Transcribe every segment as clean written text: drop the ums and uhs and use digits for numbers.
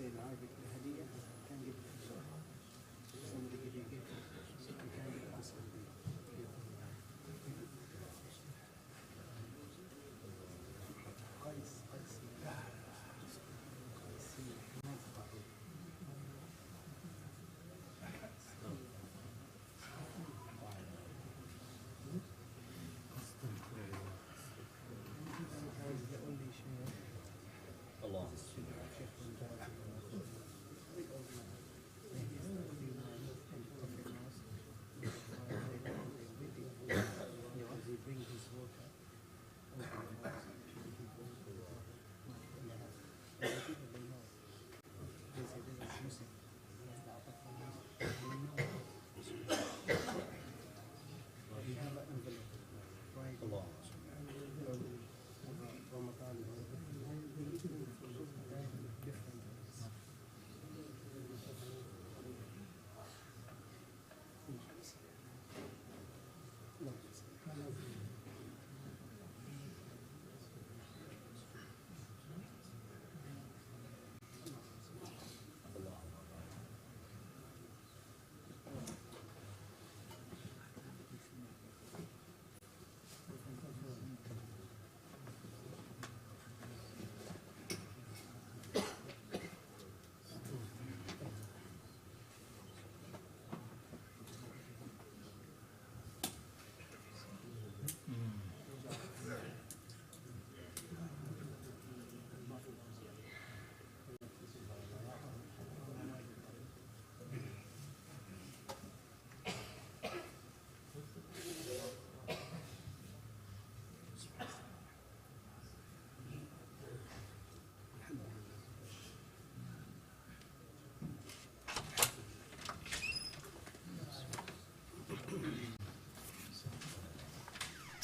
say in Arabic, hadiyah, can give somebody give you a gift, so you can give us something.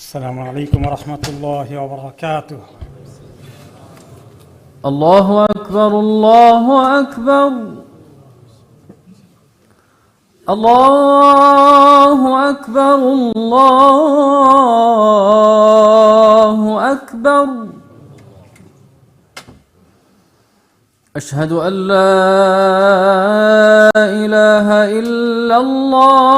السلام عليكم ورحمة الله وبركاته. الله أكبر الله أكبر الله أكبر الله أكبر. أشهد أن لا إله إلا الله.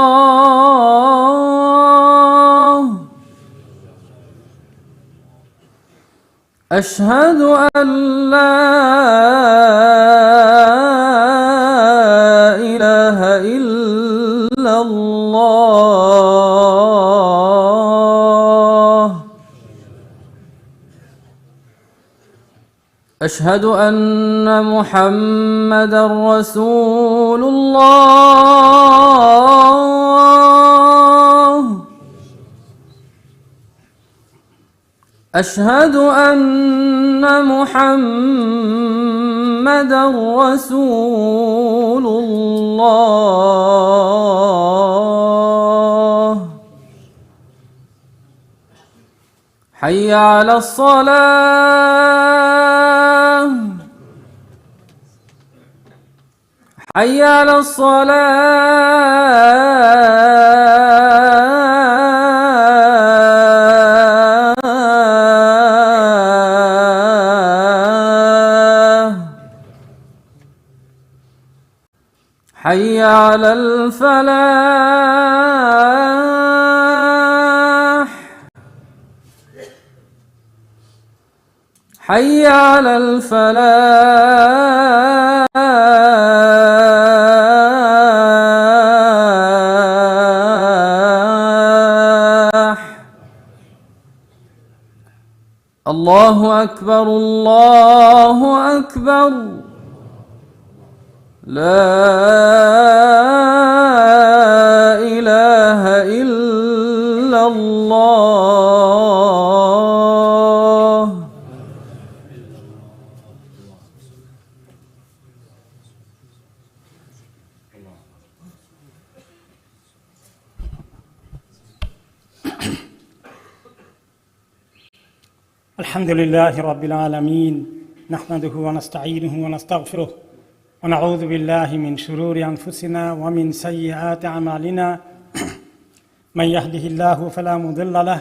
أشهد أن لا إله إلا الله. أشهد أن محمدًا رسول الله. أشهد أن محمدًا رسول الله. حي على الصلاة. حي على الصلاة. حي على الفلاح. حي على الفلاح. الله أكبر الله أكبر. لا إله إلا الله. الحمد لله رب العالمين، نحمده ونستعينه ونستغفره ونعوذ بالله من شرور أنفسنا ومن سيئات أعمالنا. من يهده الله فلا مضل له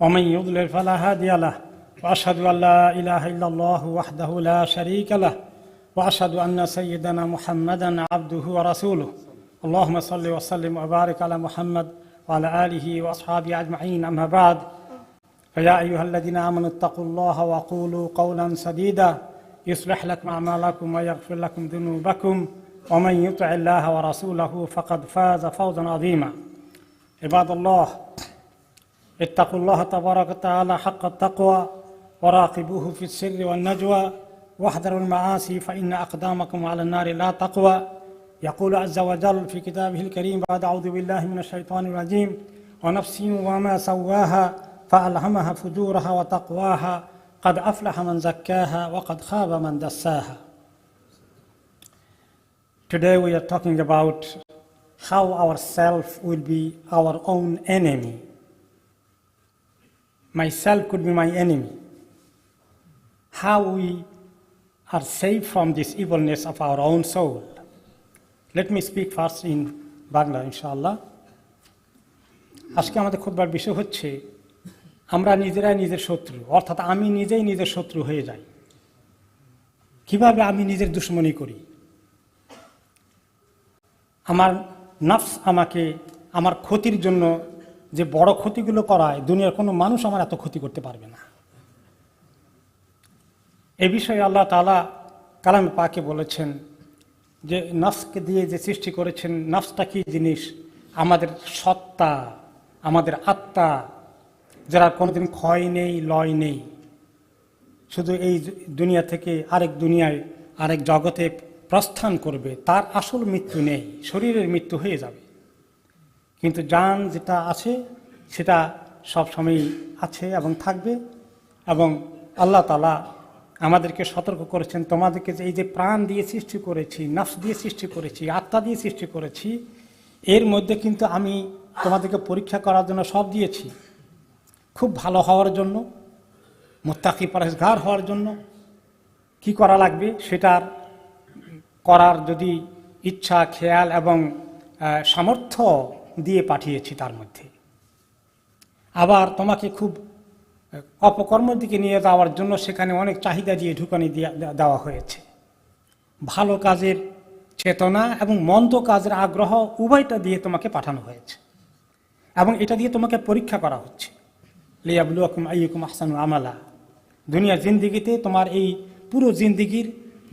ومن يضلل فلا هادي له، وأشهد أن لا إله إلا الله وحده لا شريك له، وأشهد أن سيدنا محمدا عبده ورسوله اللهم صل وسلم وبارك على محمد وعلى آله وأصحابه أجمعين أما بعد فيا أيها الذين آمنوا اتقوا الله وقولوا قولا سديدا يصلح لكم أعمالكم ويغفر لكم ذنوبكم ومن يطع الله ورسوله فقد فاز فوزا عظيما عباد الله اتقوا الله تبارك وتعالى حق التقوى وراقبوه في السر والنجوى واحذروا المعاصي فإن أقدامكم على النار لا تقوى يقول عز وجل في كتابه الكريم بعد أعوذ بالله من الشيطان الرجيم ونفس وما سواها فألهمها فجورها وتقواها قد أفلح من زكاها وقد خاب من دساها. Today we are talking about how ourself will be our own enemy. Myself could be my enemy. How we are safe from this evilness of our own soul. Let me speak first in Bangla, inshallah. আজকে আমাদের খুতবার বিষয় হচ্ছে আমরা নিজেরাই নিজের শত্রু, অর্থাৎ আমি নিজেই নিজের শত্রু হয়ে যাই। কিভাবে আমি নিজের দুশ্মনী করি? আমার নফস আমাকে আমার ক্ষতির জন্য যে বড় ক্ষতিগুলো করায়, দুনিয়ার কোনো মানুষ আমার এত ক্ষতি করতে পারবে না। এই বিষয়ে আল্লাহ তাআলা কালামে পাকে বলেছেন যে নফসকে দিয়ে যে সৃষ্টি করেছেন, নফসটা কি জিনিস? আমাদের সত্তা, আমাদের আত্মা, যারা কোনোদিন ক্ষয় নেই, লয় নেই, শুধু এই দুনিয়া থেকে আরেক দুনিয়ায়, আরেক জগতে প্রস্থান করবে, তার আসল মৃত্যু নেই, শরীরের মৃত্যু হয়ে যাবে। কিন্তু জান যেটা আছে সেটা সবসময়ই আছে এবং থাকবে। এবং আল্লাহ তাআলা আমাদেরকে সতর্ক করেছেন, তোমাদেরকে যে এই যে প্রাণ দিয়ে সৃষ্টি করেছি, নফস দিয়ে সৃষ্টি করেছি, আত্মা দিয়ে সৃষ্টি করেছি, এর মধ্যে কিন্তু আমি তোমাদেরকে পরীক্ষা করার জন্য সব দিয়েছি। খুব ভালো হওয়ার জন্য, মুত্তাকি পরহেজগার হওয়ার জন্য কি করা লাগবে সেটার করার যদি ইচ্ছা, খেয়াল এবং সামর্থ্য দিয়ে পাঠিয়েছি তার মধ্যে। আবার তোমাকে খুব অপকর্মের দিকে নিয়ে যাওয়ার জন্য সেখানে অনেক চাহিদা দিয়ে ঢুকানি দেওয়া হয়েছে। ভালো কাজের চেতনা এবং মন্দ কাজের আগ্রহ উভয়টা দিয়ে তোমাকে পাঠানো হয়েছে এবং এটা দিয়ে তোমাকে পরীক্ষা করা হচ্ছে। লিয়াবলুয়াকুম আইয়ুকুম আহসানু আমালা। দুনিয়ার জিন্দিগিতে তোমার এই পুরো জিন্দিগির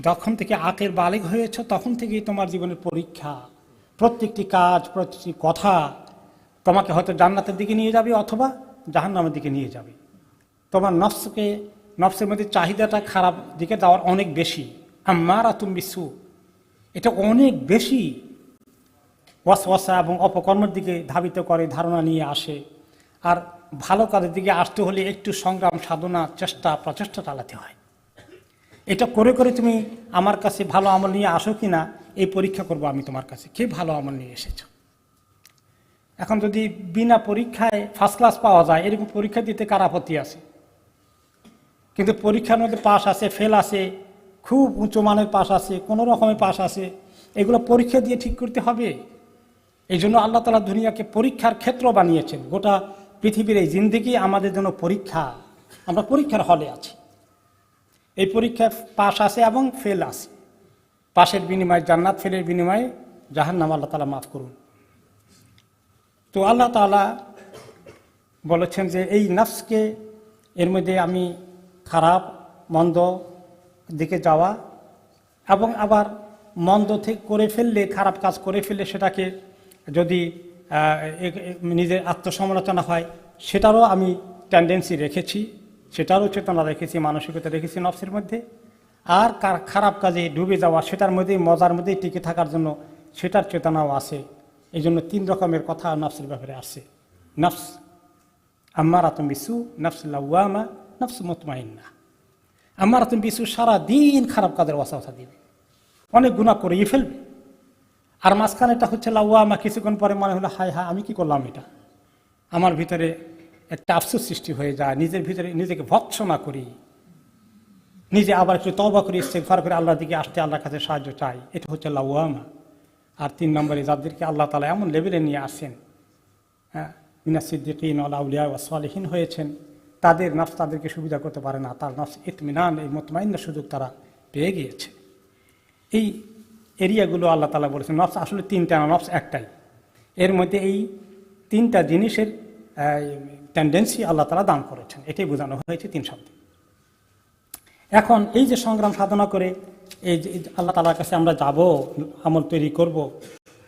যখন থেকে আকের বালেগ হয়েছে তখন থেকেই তোমার জীবনের পরীক্ষা। প্রত্যেকটি কাজ, প্রত্যেকটি কথা তোমাকে হয়তো জান্নাতের দিকে নিয়ে যাবে অথবা জাহান্নামের দিকে নিয়ে যাবে। তোমার নফসের মধ্যে চাহিদাটা খারাপ দিকে যাওয়ার অনেক বেশি। আম্মারাতুম বিসু, এটা অনেক বেশি ওয়াসওয়াসা এবং অপকর্মের দিকে ধাবিত করে, ধারণা নিয়ে আসে। আর ভালো কাজের দিকে আসতে হলে একটু সংগ্রাম, সাধনা, প্রচেষ্টা চালাতে হয়। এটা করে করে তুমি আমার কাছে ভালো আমল নিয়ে আসো কিনা এই পরীক্ষা করবো আমি তোমার কাছে, কে ভালো আমল নিয়ে এসেছো। এখন যদি বিনা পরীক্ষায় ফার্স্ট ক্লাস পাওয়া যায়, এরকম পরীক্ষা দিতে কার আপত্তি আছে? কিন্তু পরীক্ষার মধ্যে পাস আছে, ফেল আছে, খুব উঁচু মানের পাস আছে, কোনো রকমের পাস আছে, এগুলো পরীক্ষা দিয়ে ঠিক করতে হবে। এই জন্য আল্লাহ তাআলা দুনিয়াকে পরীক্ষার ক্ষেত্র বানিয়েছেন। গোটা পৃথিবীর এই জিন্দেগি আমাদের জন্য পরীক্ষা। আমরা পরীক্ষার হলে আছি। এই পরীক্ষায় পাস আছে এবং ফেল আছে। পাশের বিনিময়ে জান্নাত, ফেলের বিনিময়ে জাহান্নাম। আল্লাহ তাআলা মাফ করুন। তো আল্লাহ তাআলা বলেছেন যে এই নফসকে, এর মধ্যে আমি খারাপ মন্দ দিকে যাওয়া এবং আবার মন্দ থেকে করে ফেললে, খারাপ কাজ করে ফেললে সেটাকে যদি নিজের আত্মসমালোচনা হয় সেটারও আমি টেন্ডেন্সি রেখেছি, সেটারও চেতনা রেখেছি, মানসিকতা রেখেছি নফসের মধ্যে। আর খারাপ কাজে ডুবে যাওয়া, সেটার মধ্যেই মজার মধ্যেই টিকে থাকার জন্য সেটার চেতনাও আছে। এই জন্য 3 রকমের কথা নফসের ব্যাপারে আসছে। নফস আম্মারাতুম বিসু, নফস লাওয়ামা, নফস মুতমাইন্না। আম্মারাতুম বিসু সারা দিন খারাপ কাজের ওয়াসওয়াসা দিবে, অনেক গুনাহ করেই ফেলবে। আর মাঝখানেটা হচ্ছে লাওয়ামা, কিছুক্ষণ পরে মনে হলো হায় হায় আমি কি করলাম, এটা আমার ভিতরে একটা আফসোস সৃষ্টি হয়ে যায়, নিজের ভিতরে নিজেকে ভৎসনা করি, নিজে আবার একটু তওবা করি, ইস্তেগফার করে আল্লাহর দিকে আসতে, আল্লাহর কাছে সাহায্য চাই। এটা হচ্ছে লাওয়ামা। আর 3 নম্বরে যাদেরকে আল্লাহ তাআলা এমন লেভেলে নিয়ে আসেন, হ্যাঁ, মিনাস সিদ্দিকিন ওয়াল আউলিয়া ওয়াস সালিহিন হয়েছেন, তাদের নফস তাদেরকে সুবিধা করতে পারে না। তার নফস ইতমিনান, এই মুতমাইন্না সুযোগ তারা পেয়ে গিয়েছে। এই এরিয়াগুলো আল্লাহ তাআলা বলেছেন নফস আসলে তিনটা না, নফস একটাই। এর মধ্যে এই তিনটা জিনিসের টেন্ডেন্সি আল্লাহ তাআলা দান করেছেন, এটাই বোঝানো হয়েছে তিন শব্দে। এখন এই যে সংগ্রাম সাধনা করে এই যে আল্লাহ তাআলার কাছে আমরা যাব, আমল তৈরি করব,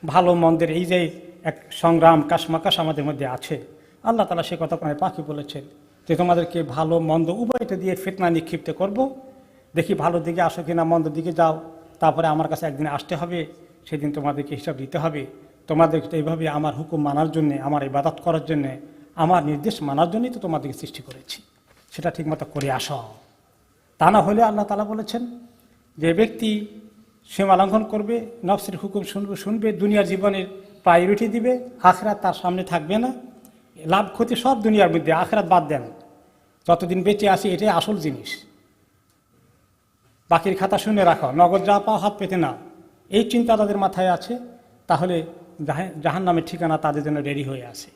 ভালো মন্দের এই যে এক সংগ্রাম কাশমাকাশ আমাদের মধ্যে আছে, আল্লাহ তাআলা সে কথা কোরআনে পাকি বলেছেন যে তোমাদেরকে ভালো মন্দ উভয়টা দিয়ে ফিতনা নিক্ষিপ্ত করব, দেখি ভালো দিকে আসো কিনা, মন্দ দিকে যাও, তারপরে আমার কাছে একদিন আসতে হবে, সেদিন তোমাদেরকে হিসাব দিতে হবে। তোমাদেরকে এইভাবে আমার হুকুম মানার জন্যে, আমার ইবাদত করার জন্যে, আমার নির্দেশ মানার জন্যই তো তোমাদেরকে সৃষ্টি করেছি, সেটা ঠিকমতো করে আসো। তা না হলে আল্লাহ তাআলা বলেছেন যে ব্যক্তি সীমা লঙ্ঘন করবে, নফসের হুকুম শুনবে, দুনিয়ার জীবনের প্রায়োরিটি দিবে, আখিরাত তার সামনে থাকবে না, লাভ ক্ষতি সব দুনিয়ার মধ্যে, আখিরাত বাদ দেন, যতদিন বেঁচে আসি এটাই আসল জিনিস, বাকির খাতা শুনে রাখো, নগদ যা পাও হাত পেতে নাও, এই চিন্তা তাদের মাথায় আছে, তাহলে জাহান্নামের ঠিকানা তাদের জন্য রেডি হয়ে আছে।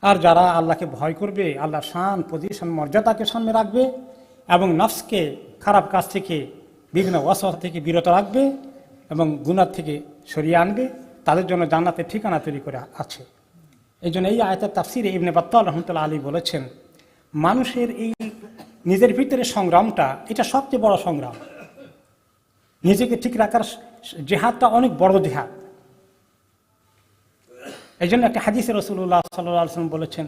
আর যারা আল্লাহকে ভয় করবে, আল্লাহর শান পজিশন মর্যাদাকে সামনে রাখবে এবং নফসকে খারাপ কাজ থেকে, বিভিন্ন ওয়াসওয়াসা থেকে বিরত রাখবে এবং গুনাহ থেকে সরিয়ে আনবে, তাদের জন্য জান্নাতের ঠিকানা তৈরি করে আছে। এই জন্য এই আয়াতের তাফসিরে ইবনে বাত্তাল রাহমাতুল্লাহ আলাইহি বলেছেন, মানুষের এই নিজের ভিতরে সংগ্রামটা, এটা সবচেয়ে বড় সংগ্রাম। নিজেকে ঠিক রাখার জিহাদটা অনেক বড় জিহাদ। এই জন্য একটা হাদিসে রাসূলুল্লাহ সাল্লাল্লাহু আলাইহি ওয়াসাল্লাম বলেছেন,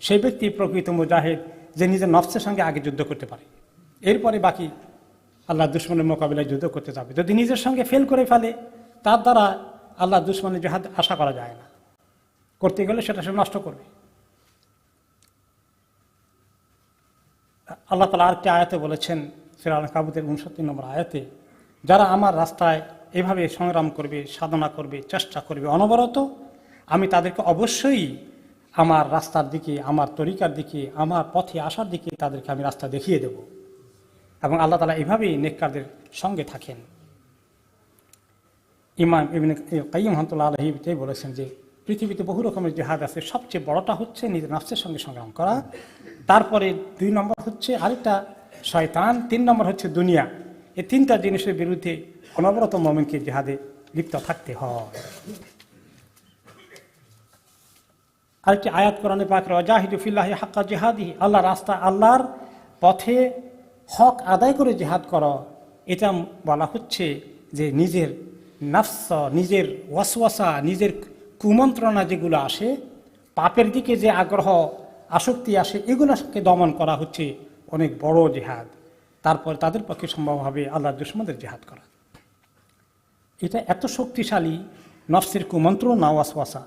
সেই ব্যক্তি প্রকৃত মুজাহিদ যে নিজের নফসের সঙ্গে আগে যুদ্ধ করতে পারে, এরপরে বাকি আল্লাহ দুশমনের মোকাবিলায় যুদ্ধ করতে যাবে। যদি নিজের সঙ্গে ফেল করে ফেলে, তার দ্বারা আল্লাহ দুশমনের জিহাদ আশা করা যায় না, করতে গেলে সেটা সে নষ্ট করবে। আল্লাহ তাআলা আরেকটি আয়াতে বলেছেন, সূরা আল-কাবুতের 69 নম্বর আয়াতে, যারা আমার রাস্তায় এভাবে সংগ্রাম করবে, সাধনা করবে, চেষ্টা করবে অনবরত, আমি তাদেরকে অবশ্যই আমার রাস্তার দিকে, আমার তরিকার দিকে, আমার পথে আসার দিকে তাদেরকে আমি রাস্তা দেখিয়ে দেব। এবং আল্লাহ তাআলা এভাবেই নেককারদের সঙ্গে থাকেন। ইমাম ইবনে কাইয়িম রাহমাতুল্লাহ আলাইহি বলেছেন যে পৃথিবীতে বহু রকমের জিহাদ আছে, সবচেয়ে বড়টা হচ্ছে নিজের নফসের সঙ্গে সংগ্রাম করা, তারপরে 2 নম্বর হচ্ছে আরেকটা শয়তান, 3 নম্বর হচ্ছে দুনিয়া। এই তিনটা জিনিসের বিরুদ্ধে অনবরত মুমিনকে জিহাদে লিপ্ত থাকতে হয়। আরেকটি আয়াত কোরআনে পাকের, ওয়াজাহিদু ফিল্লাহি হাক্কা জিহাদিহি, আল্লাহর রাস্তা, আল্লাহর পথে হক আদায় করে জিহাদ করো। এটা বলা হচ্ছে যে নিজের নফস, নিজের ওয়াসওয়াসা, নিজের কুমন্ত্রণা যেগুলো আসে, পাপের দিকে যে আগ্রহ আসক্তি আসে, এগুলোকে দমন করা হচ্ছে অনেক বড় জিহাদ। তারপর তাদের পক্ষে সম্ভব হবে আল্লাহর দুশমনদের জিহাদ করা। এটা এত শক্তিশালী নফসের কুমন্ত্রণা, ওয়াসওয়াসা।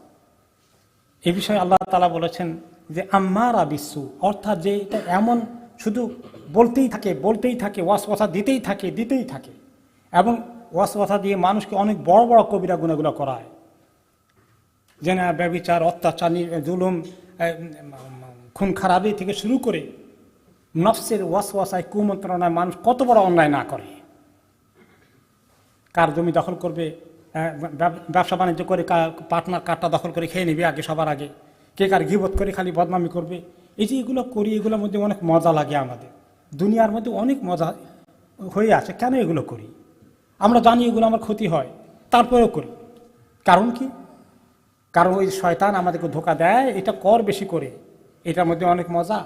এ বিষয়ে আল্লাহ তাআলা বলেছেন যে আম্মারা বিসু, অর্থাৎ যে এটা এমন শুধু বলতেই থাকে, ওয়াসওয়াসা দিতেই থাকে এবং ওয়াসওয়াসা দিয়ে মানুষকে অনেক বড় বড় কবিরা গুনাহগুলো করায়। জেনা, ব্যভিচার, অত্যাচার, জুলুম, খুন খারাপি থেকে শুরু করে নফসের ওয়াসওয়াসায়, কুমন্ত্রণায় মানুষ কত বড় অন্যায় না করে। কার জমি দখল করবে, ব্যবসা বাণিজ্য করে পার্টনার কারটা দখল করে খেয়ে নেবে আগে, সবার আগে। কে কার গীবত করে খালি বদনামি করবে। এই যে এগুলো করি, এগুলোর মধ্যে অনেক মজা লাগে আমাদের। দুনিয়ার মধ্যে অনেক মজা হয়ে আছে। কেন এগুলো করি? আমরা জানি এগুলো আমার ক্ষতি হয়, তারপরেও করি। কারণ কি? কারণ ওই শয়তান আমাদেরকে ধোঁকা দেয়, এটা কর বেশি করে, এটার মধ্যে অনেক মজা।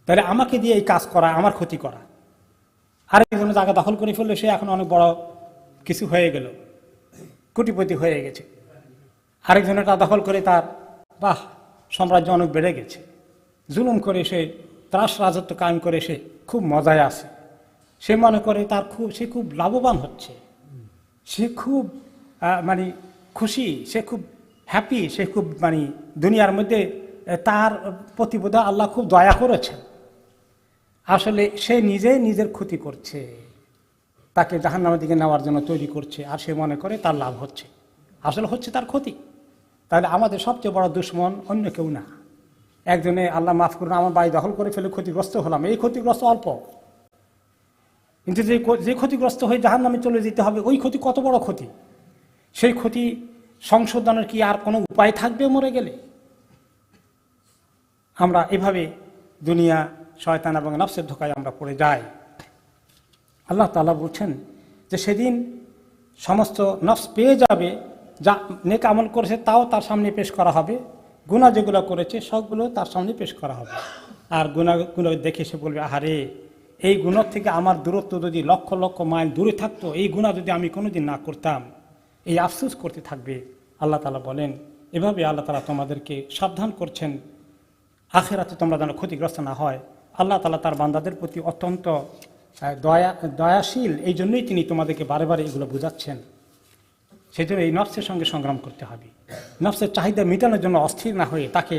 তাহলে আমাকে দিয়ে এই কাজ করা, আমার ক্ষতি করা। আরেকজনের জায়গা দখল করে ফেললে সে এখন অনেক বড় কিছু হয়ে গেল, কোটিপতি হয়ে গেছে। আরেকজনেরটা দখল করে তার সাম্রাজ্য অনেক বেড়ে গেছে। জুলুম করে সে ত্রাস রাজত্ব কায়েম করে সে খুব মজায় আছে। সে মনে করে সে খুব লাভবান হচ্ছে, সে খুব খুশি, সে খুব হ্যাপি, সে খুব দুনিয়ার মধ্যে তার প্রতিবোধ আল্লাহ খুব দয়া করেছেন। আসলে সে নিজের ক্ষতি করছে, তাকে জাহান্নামের দিকে নেওয়ার জন্য তৈরি করছে, আর সে মনে করে তার লাভ হচ্ছে, আসলে হচ্ছে তার ক্ষতি। তাহলে আমাদের সবচেয়ে বড় দুশ্মন অন্য কেউ না। একজনে আল্লাহ মাফ করুন আমার বাড়ি দখল করে ফেলে ক্ষতিগ্রস্ত হলাম, এই ক্ষতিগ্রস্ত অল্প, কিন্তু যে ক্ষতিগ্রস্ত হয়ে জাহান্নামে চলে যেতে হবে, ওই ক্ষতি কত বড় ক্ষতি। সেই ক্ষতি সংশোধনের কি আর কোনো উপায় থাকবে মরে গেলে? আমরা এভাবে দুনিয়া, শয়তান এবং নফসের ধোকায় আমরা পড়ে যাই। আল্লাহ তাআলা বলছেন যে সেদিন সমস্ত নফস পেয়ে যাবে, যা নেক আমল করেছে তাও তার সামনে পেশ করা হবে, গুনাহ যেগুলো করেছে সবগুলো তার সামনে পেশ করা হবে। আর গুনাহগুলো দেখে সে বলবে, আহারে, এই গুনাহ থেকে আমার দূরত্ব যদি লক্ষ লক্ষ মাইল দূরে থাকতো, এই গুনাহ যদি আমি কোনোদিন না করতাম, এই আফসোস করতে থাকবে। আল্লাহ তাআলা বলেন, এভাবে আল্লাহ তাআলা তোমাদেরকে সাবধান করছেন আখিরাতে তোমরা যেন ক্ষতিগ্রস্ত না হয়। আল্লাহ তাআলা তার বান্দাদের প্রতি অত্যন্ত দয়াশীল, এই জন্যই তিনি তোমাদেরকে বারে বারে এগুলো বোঝাচ্ছেন। সেই জন্য এই নফসের সঙ্গে সংগ্রাম করতে হবে। নফসের চাহিদা মেটানোর জন্য অস্থির না হয়ে তাকে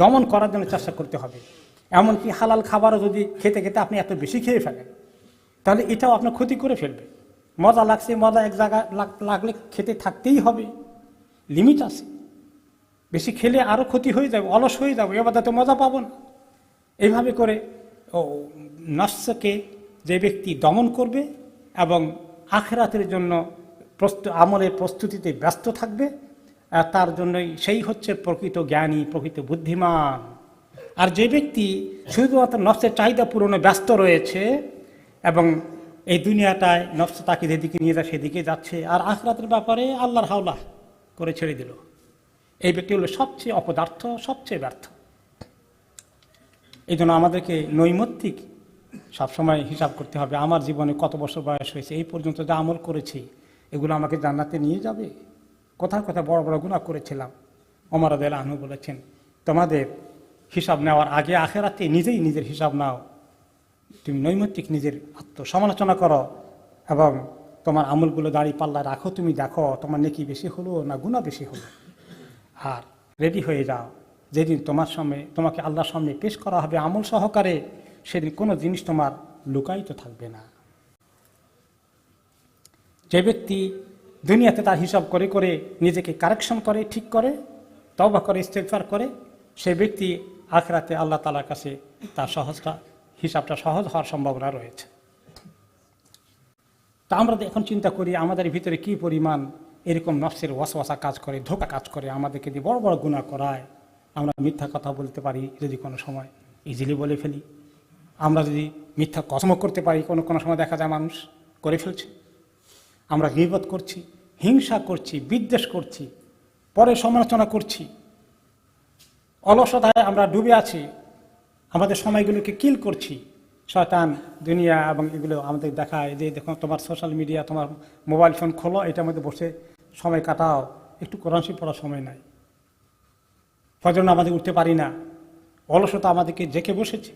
দমন করার জন্য চেষ্টা করতে হবে। এমনকি হালাল খাবারও যদি খেতে খেতে আপনি এত বেশি খেয়ে ফেলেন, তাহলে এটাও আপনার ক্ষতি করে ফেলবে। মজা লাগছে, মজা এক জায়গায় লাগলে খেতে থাকতেই হবে, লিমিট আছে। বেশি খেলে আরও ক্ষতি হয়ে যাবে, অলস হয়ে যাবে, এবার তো মজা পাবো না। এইভাবে করে নফসকে যে ব্যক্তি দমন করবে এবং আখিরাতের জন্য আমলের প্রস্তুতিতে ব্যস্ত থাকবে, তার জন্যই সেই হচ্ছে প্রকৃত জ্ঞানী, প্রকৃত বুদ্ধিমান। আর যে ব্যক্তি শুধুমাত্র নফসের চাহিদা পূরণে ব্যস্ত রয়েছে এবং এই দুনিয়াটায় নফস তাকে যেদিকে নিয়ে যায় সেদিকে যাচ্ছে, আর আখিরাতের ব্যাপারে আল্লাহর হাওলা করে ছেড়ে দিল, এই ব্যক্তি হলো সবচেয়ে অপদার্থ, সবচেয়ে ব্যর্থ। এই জন্য আমাদেরকে নৈমিত্তিক সবসময় হিসাব করতে হবে, আমার জীবনে কত বছর বয়স হয়েছে, এই পর্যন্ত যা আমল করেছি এগুলো আমাকে জান্নাতে নিয়ে যাবে। কোথায় কোথায় বড় বড় গুনাহ করেছিলাম। ওমর রাদিয়াল্লাহু আনহু বলেছেন, তোমাদের হিসাব নেওয়ার আগে আখিরাতে নিজেই নিজের হিসাব নাও, তুমি নৈমিত্তিক নিজের আত্মসমালোচনা করো এবং তোমার আমলগুলো দাঁড়ি পাল্লা রাখো, তুমি দেখো তোমার নেকি বেশি হলো না গুনাহ বেশি হলো। আর রেডি হয়ে যাও, যেদিন তোমাকে আল্লাহর সামনে পেশ করা হবে আমল সহকারে, সেদিন কোনো জিনিস তোমার লুকায়িত থাকবে না। যে ব্যক্তি দুনিয়াতে তার হিসাব করে করে নিজেকে কারেকশন করে, ঠিক করে, তওবা করে, ইস্তেগফার করে, সে ব্যক্তি আখিরাতে আল্লাহ তাআলার কাছে তার হিসাবটা সহজ হওয়ার সম্ভাবনা রয়েছে। তা আমরা এখন চিন্তা করি আমাদের ভিতরে কি পরিমাণ এরকম নফসের ওয়াসওয়াসা কাজ করে, ধোঁকা কাজ করে, আমাদেরকে দিয়ে বড় বড় গুনাহ করায়। আমরা মিথ্যা কথা বলতে পারি যদি কোনো সময়, ইজিলি বলে ফেলি। আমরা যদি মিথ্যা কসম করতে পারি, কোনো কোনো সময় দেখা যায় মানুষ করে ফেলছে। আমরা গীবত করছি, হিংসা করছি, বিদ্বেষ করছি, পরে সমালোচনা করছি, অলসতায় আমরা ডুবে আছি, আমাদের সময়গুলোকে কিল করছি। শয়তান দুনিয়া এবং এগুলো আমাদের দেখায় যে দেখো তোমার সোশ্যাল মিডিয়া, তোমার মোবাইল ফোন খোলো, এটার মধ্যে বসে সময় কাটাও, একটু কোরআন শরীফ পড়ার সময় নাই, ফজর নামাজে উঠতে পারি না, অলসতা আমাদেরকে জেঁকে বসেছে।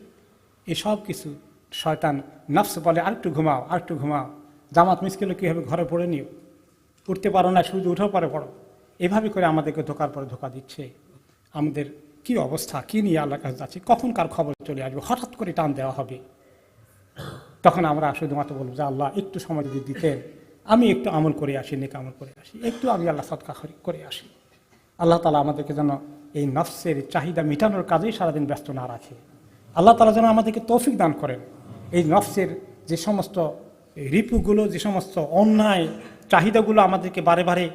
এসব কিছু শয়তান নফস বলে আরেকটু ঘুমাও, আরেকটু ঘুমাও, জামাত মিস করলে কী হবে, ঘরে পড়ে নিও, উঠতে পারো না, সূর্য উঠেও পরে পড়ো। এভাবে করে আমাদেরকে ধোকার পরে ধোকা দিচ্ছে। আমাদের কি অবস্থা, কি নিয়ে আল্লাহর কাছে যাচ্ছি, কখন কার খবর চলে আসবে, হঠাৎ করে টান দেওয়া হবে। তখন আমরা শুধুমাত্র বলবো যে আল্লাহ একটু সময় যদি দিতেন, আমি একটু আমল করে আসি, নেক আমল করে আসি, একটু আমি আল্লাহ সদকা করে আসি। আল্লাহ তাআলা আমাদেরকে যেন এই নফসের চাহিদা মেটানোর কাজেই সারাদিন ব্যস্ত না রাখে। আল্লাহ তাআলা যেন আমাদেরকে তৌফিক দান করেন, এই নফসের যে সমস্ত রিপুগুলো, যে সমস্ত অন্যায় চাহিদাগুলো আমাদেরকে বারে বারে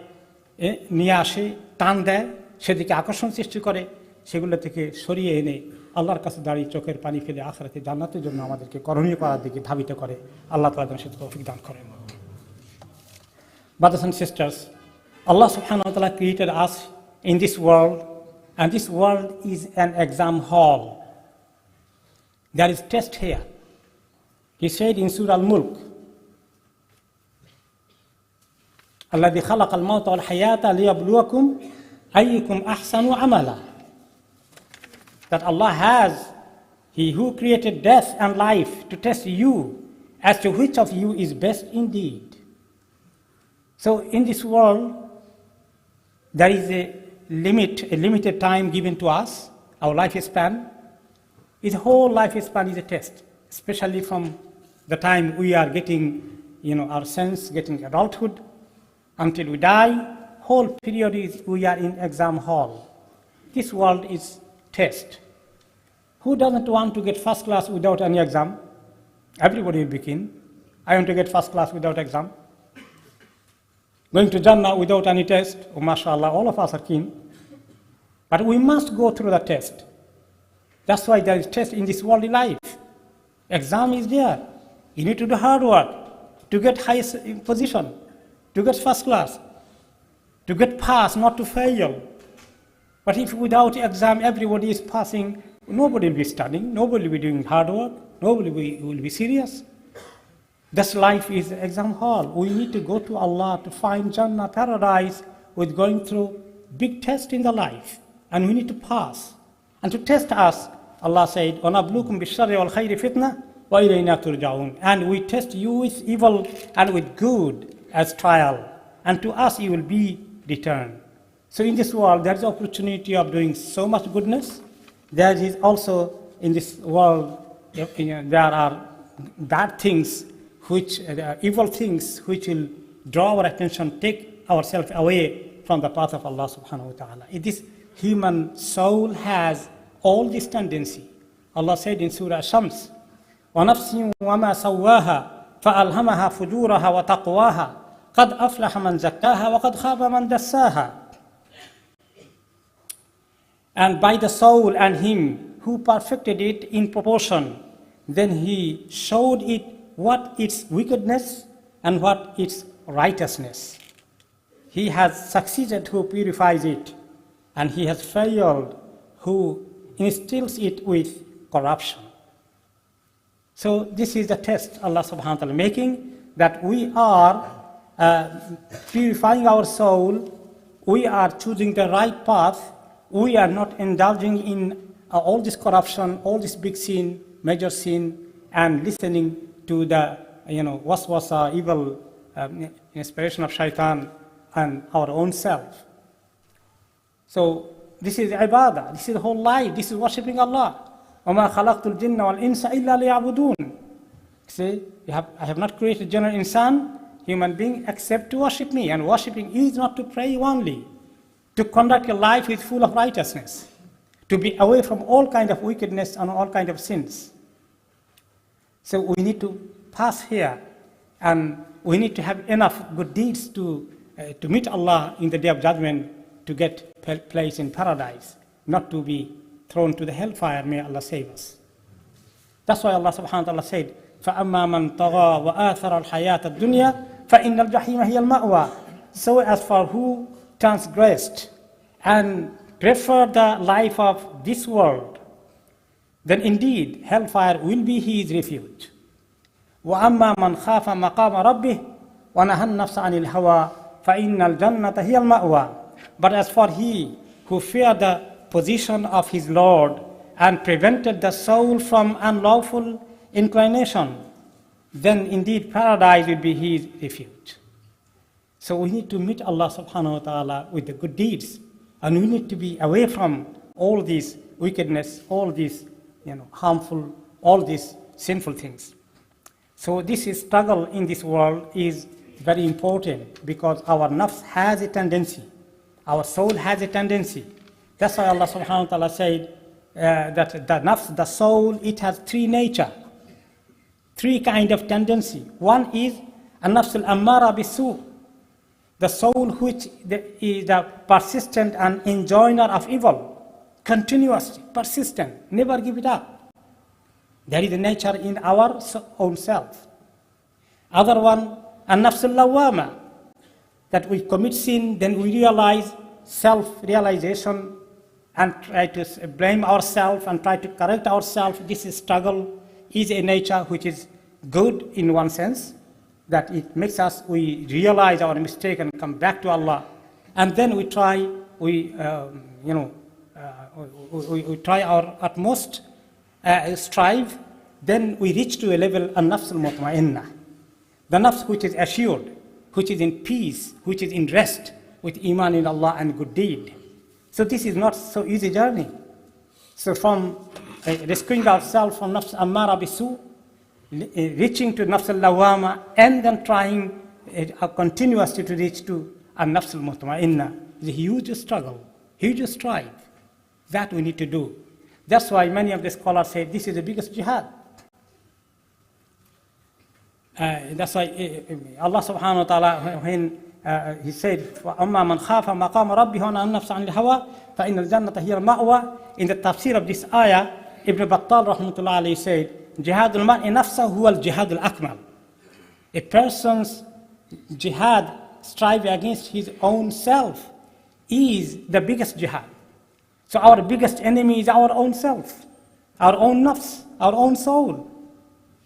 নিয়ে আসে, টান দেয়, সেদিকে আকর্ষণ সৃষ্টি করে, সেগুলো থেকে সরিয়ে এনে আল্লাহর কাছে দাঁড়িয়ে চোখের পানি ফেলে আখিরাতে জান্নাতের জন্য আমাদেরকে করণীয় করার দিকে ধাবিত করে। আল্লাহ তাআলা যেন সেটা তৌফিক দান করেন। Brothers and sisters, Allah subhanahu wa ta'ala created us in this world, and this world is an exam hall. There is test here. He said in Surah Al-Mulk, الذي خلق الموت والحياة ليبلوكم أيكم أحسن عملا. That Allah has, He who created death and life to test you as to which of you is best indeed. So in this world, there is a limited time given to us, our lifespan. His whole lifespan is a test, especially from the time we are getting, our sense, getting adulthood, until we die. Whole period is we are in exam hall. This world is test. Who doesn't want to get first class without any exam? Everybody will be keen. I want to get first class without exam. Going to Jannah without any test, oh mashallah, all of us are keen. But we must go through the test. That's why there is test in this worldly life. Exam is there. You need to do hard work. to get highest position, to get first class, to get pass, not to fail. But if without exam everybody is passing, nobody will be studying, nobody will be doing hard work, nobody will be serious. This life is an exam hall. We need to go to Allah to find Jannah, paradise, with going through big test in the life. And we need to pass. And to test us, Allah said, وَنَبْلُوكُمْ بِالشَّرِّ وَالْخَيْرِ فِتْنَةً وَإِلَيْنَا تُرْجَعُونَ. And we test you with evil and with good as trial. And to us you will be returned. So in this world, there is opportunity of doing so much goodness. There is also in this world, there are bad things, evil things which will draw our attention, take ourselves away from the path of Allah subhanahu wa ta'ala. This human soul has all this tendency. Allah said in Surah Shams, وَنَفْسٍ وَمَا سَوَّاهَا فَأَلْهَمَهَا فُجُورَهَا وَتَقْوَاهَا قَدْ أَفْلَحَ مَنْ زَكَّاهَا وَقَدْ خَابَ مَنْ دَسَّاهَا. And by the soul and him who perfected it in proportion, then he showed it what its wickedness and what its righteousness. He has succeeded who purifies it, and he has failed who instills it with corruption. So this is the test Allah subhanahu wa ta'ala making, that we are purifying our soul, we are choosing the right path, we are not indulging in all this corruption, all this big sin, major sin, and listening to the waswasa, evil inspiration of shaitan and our own self. So this is ibadah, this is the whole life, this is worshipping Allah. وَمَا خَلَقْتُ الْجِنَّ وَالْإِنسَ إِلَّا لِيَعْبُدُونَ. See, I have not created general insan, human being, except to worship me. And worshipping is not to pray only, to conduct a life with full of righteousness, to be away from all kind of wickedness and all kind of sins. So we need to pass here, and we need to have enough good deeds to meet Allah in the day of judgment, to get place in paradise, not to be thrown to the hellfire. May Allah save us. That's why Allah subhanahu wa ta'ala said, فَأَمَّا مَنْ طَغَى وَآثَرَ الْحَيَاةَ الدُّنْيَا فَإِنَّ الْجَحِيمَ هِيَ الْمَأْوَى. So as for who transgressed and preferred the life of this world, then indeed hellfire will be his refuge. وَأَمَّا مَنْ خَافَ مَقَامَ رَبِّهِ وَنَهَى النَّفْسَ عَنِ الْهَوَى فَإِنَّ الْجَنَّةَ هِيَ الْمَأْوَى. But as for he who feared the position of his Lord and prevented the soul from unlawful inclination, then indeed paradise will be his refuge. So we need to meet Allah subhanahu wa ta'ala with the good deeds, and we need to be away from all these wickedness, all these harmful, all these sinful things. So this struggle in this world is very important, because our nafs has a tendency, our soul has a tendency. That's why Allah subhanahu wa ta'ala said that the nafs, the soul, it has three nature, three kind of tendency. One is an-nafs al-ammara bis-su', the soul which is the persistent and enjoiner of evil, continuously, persistent, never give it up. There is a nature in our own self. Other one, an-nafs al-lawwama, that we commit sin, then we realize self-realization and try to blame ourselves and try to correct ourselves. This struggle is a nature which is good in one sense, that it makes us, we realize our mistake and come back to Allah. And then we try, we try our utmost, strive, then we reach to a level, an-nafs al-mutma'inna, the nafs which is assured, which is in peace, which is in rest, with iman in Allah and good deed. So this is not so easy journey. So from rescuing ourselves from nafs ammara bisu, reaching to nafs al-lawama, and then trying continuously to reach to an-nafs al-mutma'inna, is a huge struggle, huge strive that we need to do. That's why many of the scholars say this is the biggest jihad. That's why Allah subhanahu wa ta'ala, when he said, وَأَمَّا مَنْ خَافَ مَقَامَ رَبِّهِ وَنَهَى النَّفْسَ عَنِ الْهَوَى فَإِنَّ الْجَنَّةَ هِيَ الْمَأْوَى. In the tafsir of this ayah, Ibn Battal rahmatullah alayhi said, جِهَادُ الْمَرْءِ نَفْسَهُ هُوَ الْجِهَادُ الْأَكْمَلِ. A person's jihad, strive against his own self, is the biggest jihad. So our biggest enemy is our own self, our own nafs, our own soul.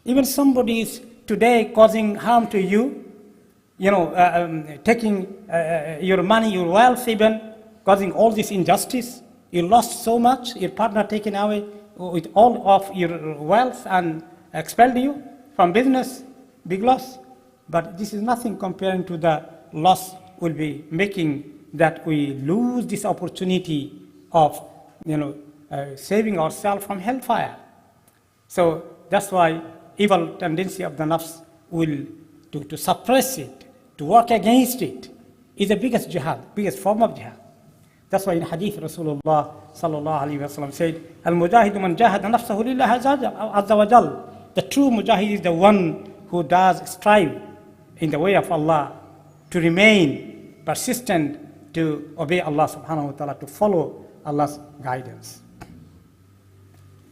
Even somebody is today causing harm to you, taking your money, your wealth, even causing all this injustice. You lost so much, your partner taken away with all of your wealth and expelled you from business, big loss. But this is nothing comparing to the loss we'll be making, that we lose this opportunity of saving ourselves from hellfire. So that's why evil tendency of the nafs will to suppress it, to work against it, is the biggest jihad, biggest form of jihad. That's why in hadith Rasulullah sallallahu alaihi wasallam said, "Al-mujahidu man jahada nafsahu lillahi azza wa jal." The true mujahid is the one who does strive in the way of Allah, to remain persistent, to obey Allah subhanahu wa ta'ala, to follow Allah's guidance.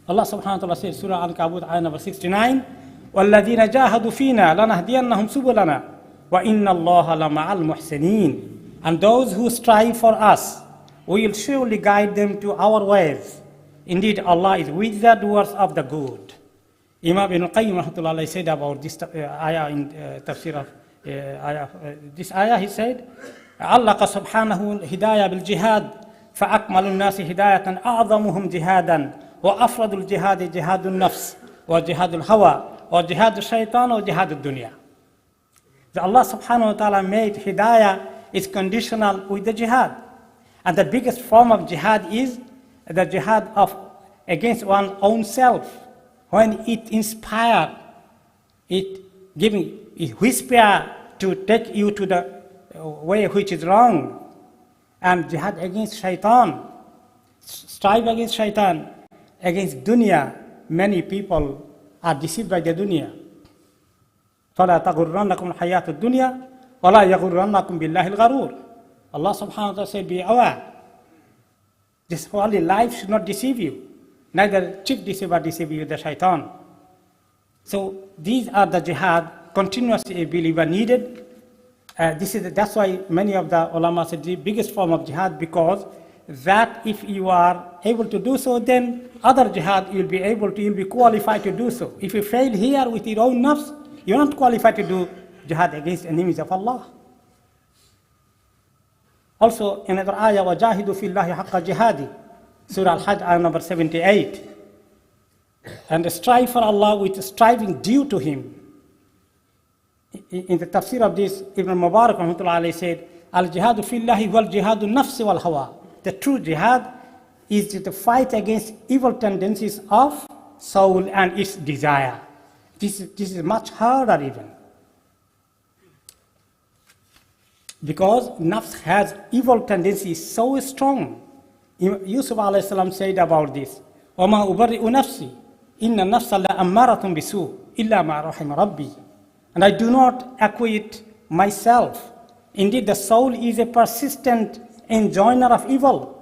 Allah subhanahu wa ta'ala says, Surah Al-Kabut, ayah number 69, وَالَّذِينَ جَاهَدُوا فِينَا لَنَهْدِيَنَّهُمْ سُبُلَنَا وَإِنَّ اللَّهَ لَمَعَ الْمُحْسِنِينَ. And those who strive for us, we will surely guide them to our ways. Indeed, Allah is with the doers of the good. Imam Ibn Qayyim rahmatullah said about this ayah in tafsir of this ayah, he said, عَلَّقَ سُبْحَانَهُ الْهِدَايَةَ بِالْجِهَادِ فَأَكْمَلُ النَّاسِ هِدَايَةً أَعْظَمُهُمْ جِهَادًا وَأَفْرَدُ الْجِهَادِ جِهَادُ النَّفْسِ وَجِهَادُ الْهَوَى وَجِهَادُ الشَّيْطَانِ وَجِهَادُ الدُّنْيَا. So Allah subhanahu wa ta'ala made hidayah is conditional with the jihad. And the biggest form of jihad is the jihad of against one's own self. When it inspires, it whisper to take you to the way which is wrong. And jihad against shaitan, strive against shaitan, against dunya. Many people are deceived by the dunya. فَلَا تَغُرَّنَّكُمْ الْحَيَاةُ الدُّنْيَا وَلَا يَغُرَّنَّكُمْ بِاللَّهِ الْغَرُورُ. Allah subhanahu wa ta'ala said, be aware. This holy life should not deceive you. Neither chief deceiver deceive you, the shaitan. So these are the jihad continuously a believer needed. That's why many of the ulama said the biggest form of jihad, because that if you are able to do so, then other jihad you'll be qualified to do so. If you fail here with your own nafs, you're not qualified to do jihad against enemies of Allah. Also, in another ayah, وَجَاهِدُوا فِي اللَّهِ حَقَّ جِهَادِ, Surah Al-Hajj, ayah number 78. And strive for Allah with striving due to Him. In the tafsir of this, Ibn Mubarak rahmatullahi alayhi said, Al-jihadu fi Allahi wal jihadu nafsi wal hawa. The true jihad is to fight against evil tendencies of soul and its desire. This is much harder even. Because nafs has evil tendencies so strong. Yusuf alayhi salam said about this, وَمَا أُبَرِّئُ نَفْسِي إِنَّ النَّفْسَ لَأَمَّارَةٌ بِسُوءٍ إِلَّا مَا رَحِمَ رَبِّي. And I do not acquit myself. Indeed, the soul is a persistent enjoiner of evil.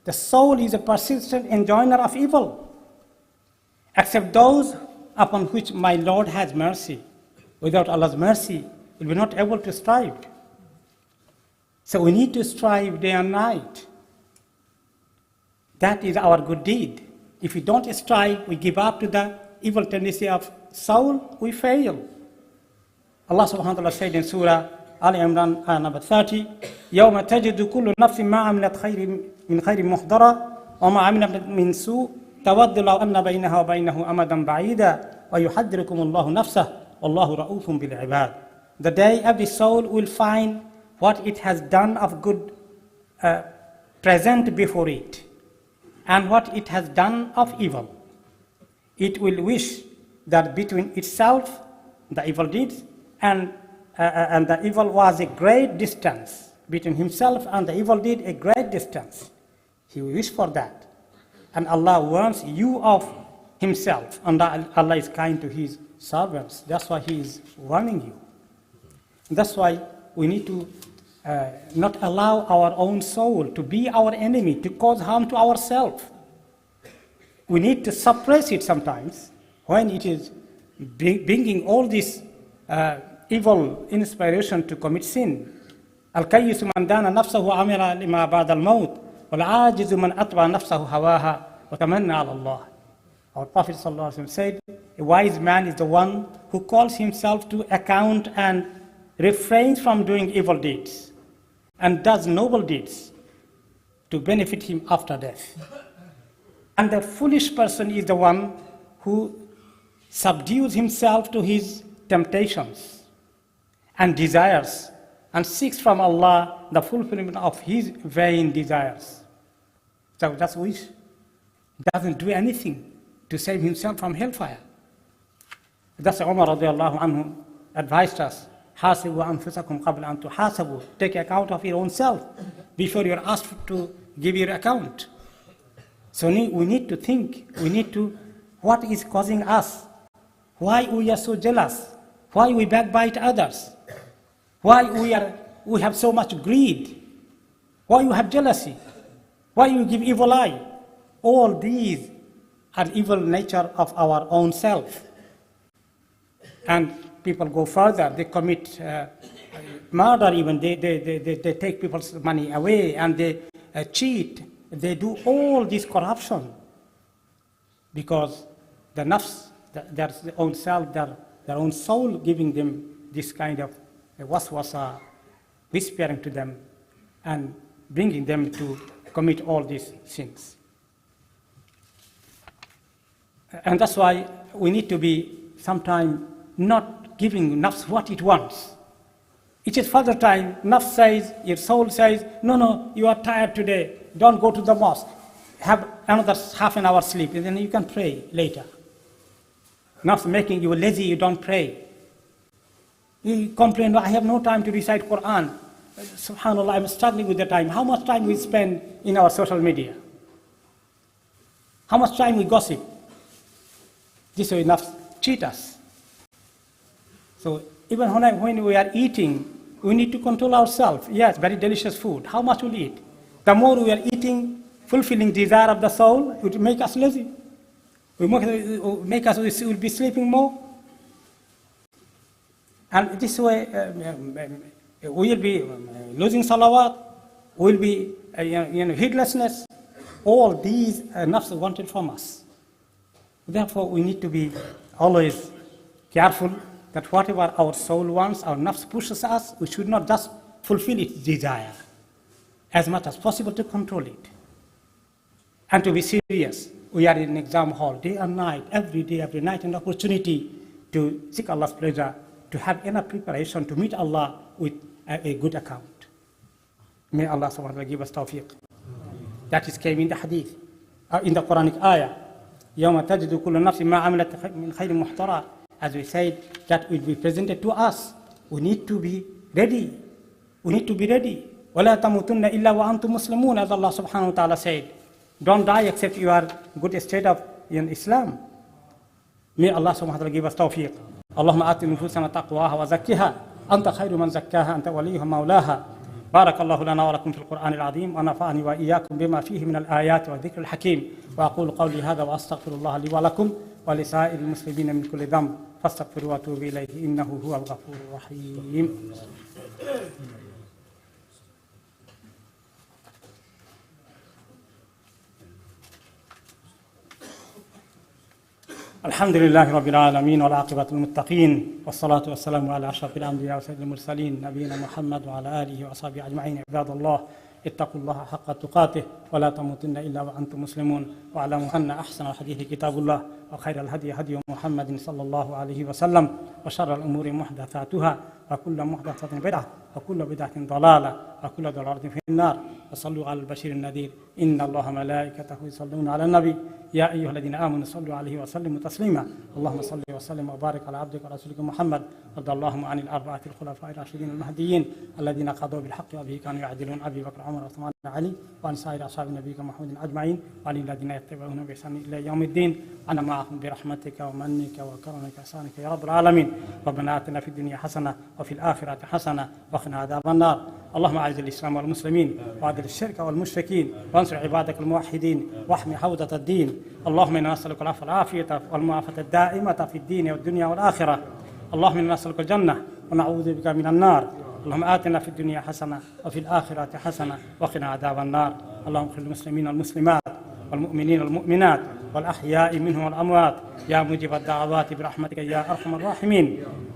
The soul is a persistent enjoiner of evil, except those upon which my Lord has mercy. Without Allah's mercy, we will be not able to strive. So we need to strive day and night. That is our good deed. If we don't strive, we give up to the evil tendency of soul, we fail. Allah subhanahu wa ta'ala said in Surah Al-Imran, ayah number 30, يَوْمَ تَجِدُ كُلُّ نَفْسٍ مَا عَمِلَتْ مِنْ خَيْرٍ مُحْضَرًا وَمَا عَمِلَتْ مِنْ سُوءٍ تَوَدُّ لَوْ أَنَّ بَيْنَهَا وَبَيْنَهُ أَمَدًا بَعِيدًا وَيُحَذِّرُكُمُ اللَّهُ نَفْسَهُ وَاللَّهُ رَءُوفٌ بِالْعِبَادِ. The day every soul will find what it has done of good present before it, and what it has done of evil. It will wish that between itself, the evil deeds, and the evil was a great distance. Between himself and the evil deed, a great distance. He wished for that. And Allah wants you of Himself. And Allah is kind to His servants. That's why He is warning you. That's why we need to not allow our own soul to be our enemy, to cause harm to ourselves. We need to suppress it sometimes when it is bringing all these evil inspiration to commit sin. الكيس من دان نفسه وعمل لما بعد الموت والعاجز من أطبع نفسه هواها وتمنى على الله. Our Prophet ﷺ said, a wise man is the one who calls himself to account and refrains from doing evil deeds and does noble deeds to benefit him after death. And the foolish person is the one who subdues himself to his temptations and desires and seeks from Allah the fulfillment of his vain desires. So that's wish. Doesn't do anything to save himself from hellfire. That's Umar radiallahu anhu advised us, حاسبوا أنفسكم قبل أن تحاسبوا. Take account of your own self before you are asked to give your account. So we need to think, what is causing us? Why we are so jealous? Why we backbite others? Why we have so much greed? Why you have jealousy? Why you give evil eye? All these are evil nature of our own self. And people go further, they commit murder even, they take people's money away and they cheat, they do all this corruption because the nafs, their own self, their own soul giving them this kind of waswasa, whispering to them and bringing them to commit all these sins. And that's why we need to be sometime not giving nafs what it wants. It is further time, nafs says, your soul says, no, you are tired today, don't go to the mosque. Have another half an hour sleep, and then you can pray later. Nafs making you lazy, you don't pray. You complain, I have no time to recite Qur'an. Subhanallah, I'm struggling with the time. How much time we spend in our social media? How much time we gossip? This way nafs cheat us. So even when we are eating, we need to control ourselves. Yes, very delicious food. How much we'll eat? The more we are eating, fulfilling desire of the soul, it will make us lazy. We will be sleeping more. And this way, we will be losing salawat, we will be heedlessness. All these nafs wanted from us. Therefore, we need to be always careful that whatever our soul wants, our nafs pushes us, we should not just fulfill its desire. As much as possible to control it. And to be serious. We are in an exam hall, day and night, every day, every night, an opportunity to seek Allah's pleasure, to have enough preparation to meet Allah with a good account. May Allah subhanahu wa ta'ala give us tawfiq. That is came in the hadith, in the Quranic ayah. يَوْمَ تَجِدُ كُلُّ نَفْسٍ مَا عَمِلَتْ مِنْ خَيْرٍ مُحْتَرًا. As we said, that will be presented to us. We need to be ready. We need to be ready. وَلَا تَمُوتُنَّ إِلَّا وَأَنْتُمْ مُسْلِمُونَ, as Allah subhanahu wa ta'ala said. Don't die except you are good state of Islam. May Allah subhanahu wa ta'ala give us tawfiq. اللهم آت نفوسنا تقواها وزكها أنت خير من زكاها أنت وليها مولاها. بارك الله لنا ولكم في القرآن العظيم ونفعني وإياكم بما فيه من الآيات والذكر الحكيم وأقول قولي هذا وأستغفر الله لي ولكم ولسائر المسلمين من كل ذنب فاستغفروا واتوبوا إليه إنه هو الغفور الرحيم. الحمد لله رب العالمين والعاقبة للمتقين والصلاة والسلام على أشرف الأنبياء وسيد المرسلين نبينا محمد وعلى آله وأصحابه أجمعين. عباد الله اتقوا الله حق تقاته ولا تموتن إلا وأنتم مسلمون واعلموا أن أحسن الحديث كتاب الله وخير الهدي هدي محمد صلى الله عليه وسلم وشر الأمور محدثاتها وكل محدثة بدعة وكل بدعة ضلالة وكل ضلالة في النار. وصلوا على البشير النذير إن الله ملائكته يصلون على النبي يا أيها الذين آمنوا صلوا عليه وسلموا تسليما. اللهم صل وسلم وبارك على عبدك ورسولك محمد. رضي اللهم عن الأربعة الخلفاء الراشدين المهديين الذين قضوا بالحق وبه كانوا يعدلون أبي بكر عمر عثمان علي وعن سائر أصحاب نبيك محمد أجمعين وعن الذين يتبعون بإحسان إلى يوم الدين. أنا معهم برحمتك ومنك وكرمك وإحسانك يا رب العالمين. ربنا آتنا في الدنيا حسنة وفي الآخرة حسنة وقنا عذاب النار. اللهم أعز الإسلام والمسلمين وأذل الشرك والمشركين وانصر عبادك الموحدين واحمي حوضة الدين. اللهم إنا نسألك العفو والعافية والمعافاة الدائمة في الدين والدنيا والآخرة. اللهم إنا نسألك الجنة ونعوذ بك من النار. اللهم آتنا في الدنيا حسنة وفي الآخرة حسنة وقنا عذاب النار. اللهم اغفر للمسلمين والمسلمات والمؤمنين والمؤمنات والأحياء منهم والأموات يا مجيب الدعوات برحمتك يا أرحم الراحمين.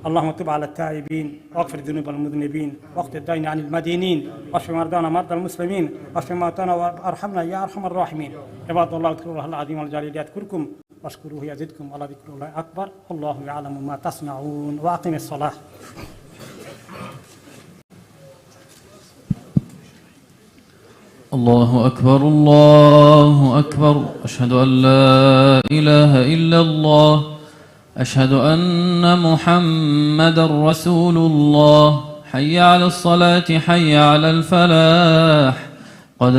اللهم تب على التائبين واغفر ذنوب المذنبين واقض الدين عن المدينين واشف مرضانا مرضى المسلمين واشف موتانا وارحمنا يا أرحم الراحمين. عباد الله اذكروا الله العظيم الجليل يذكركم واشكروه يزدكم ولذكر الله أكبر والله يعلم ما تصنعون. وأقم الصلاة. الله أكبر الله أكبر. أشهد أن لا إله إلا الله. أشهد أن محمدا رسول الله. حي على الصلاة حي على الفلاح. قد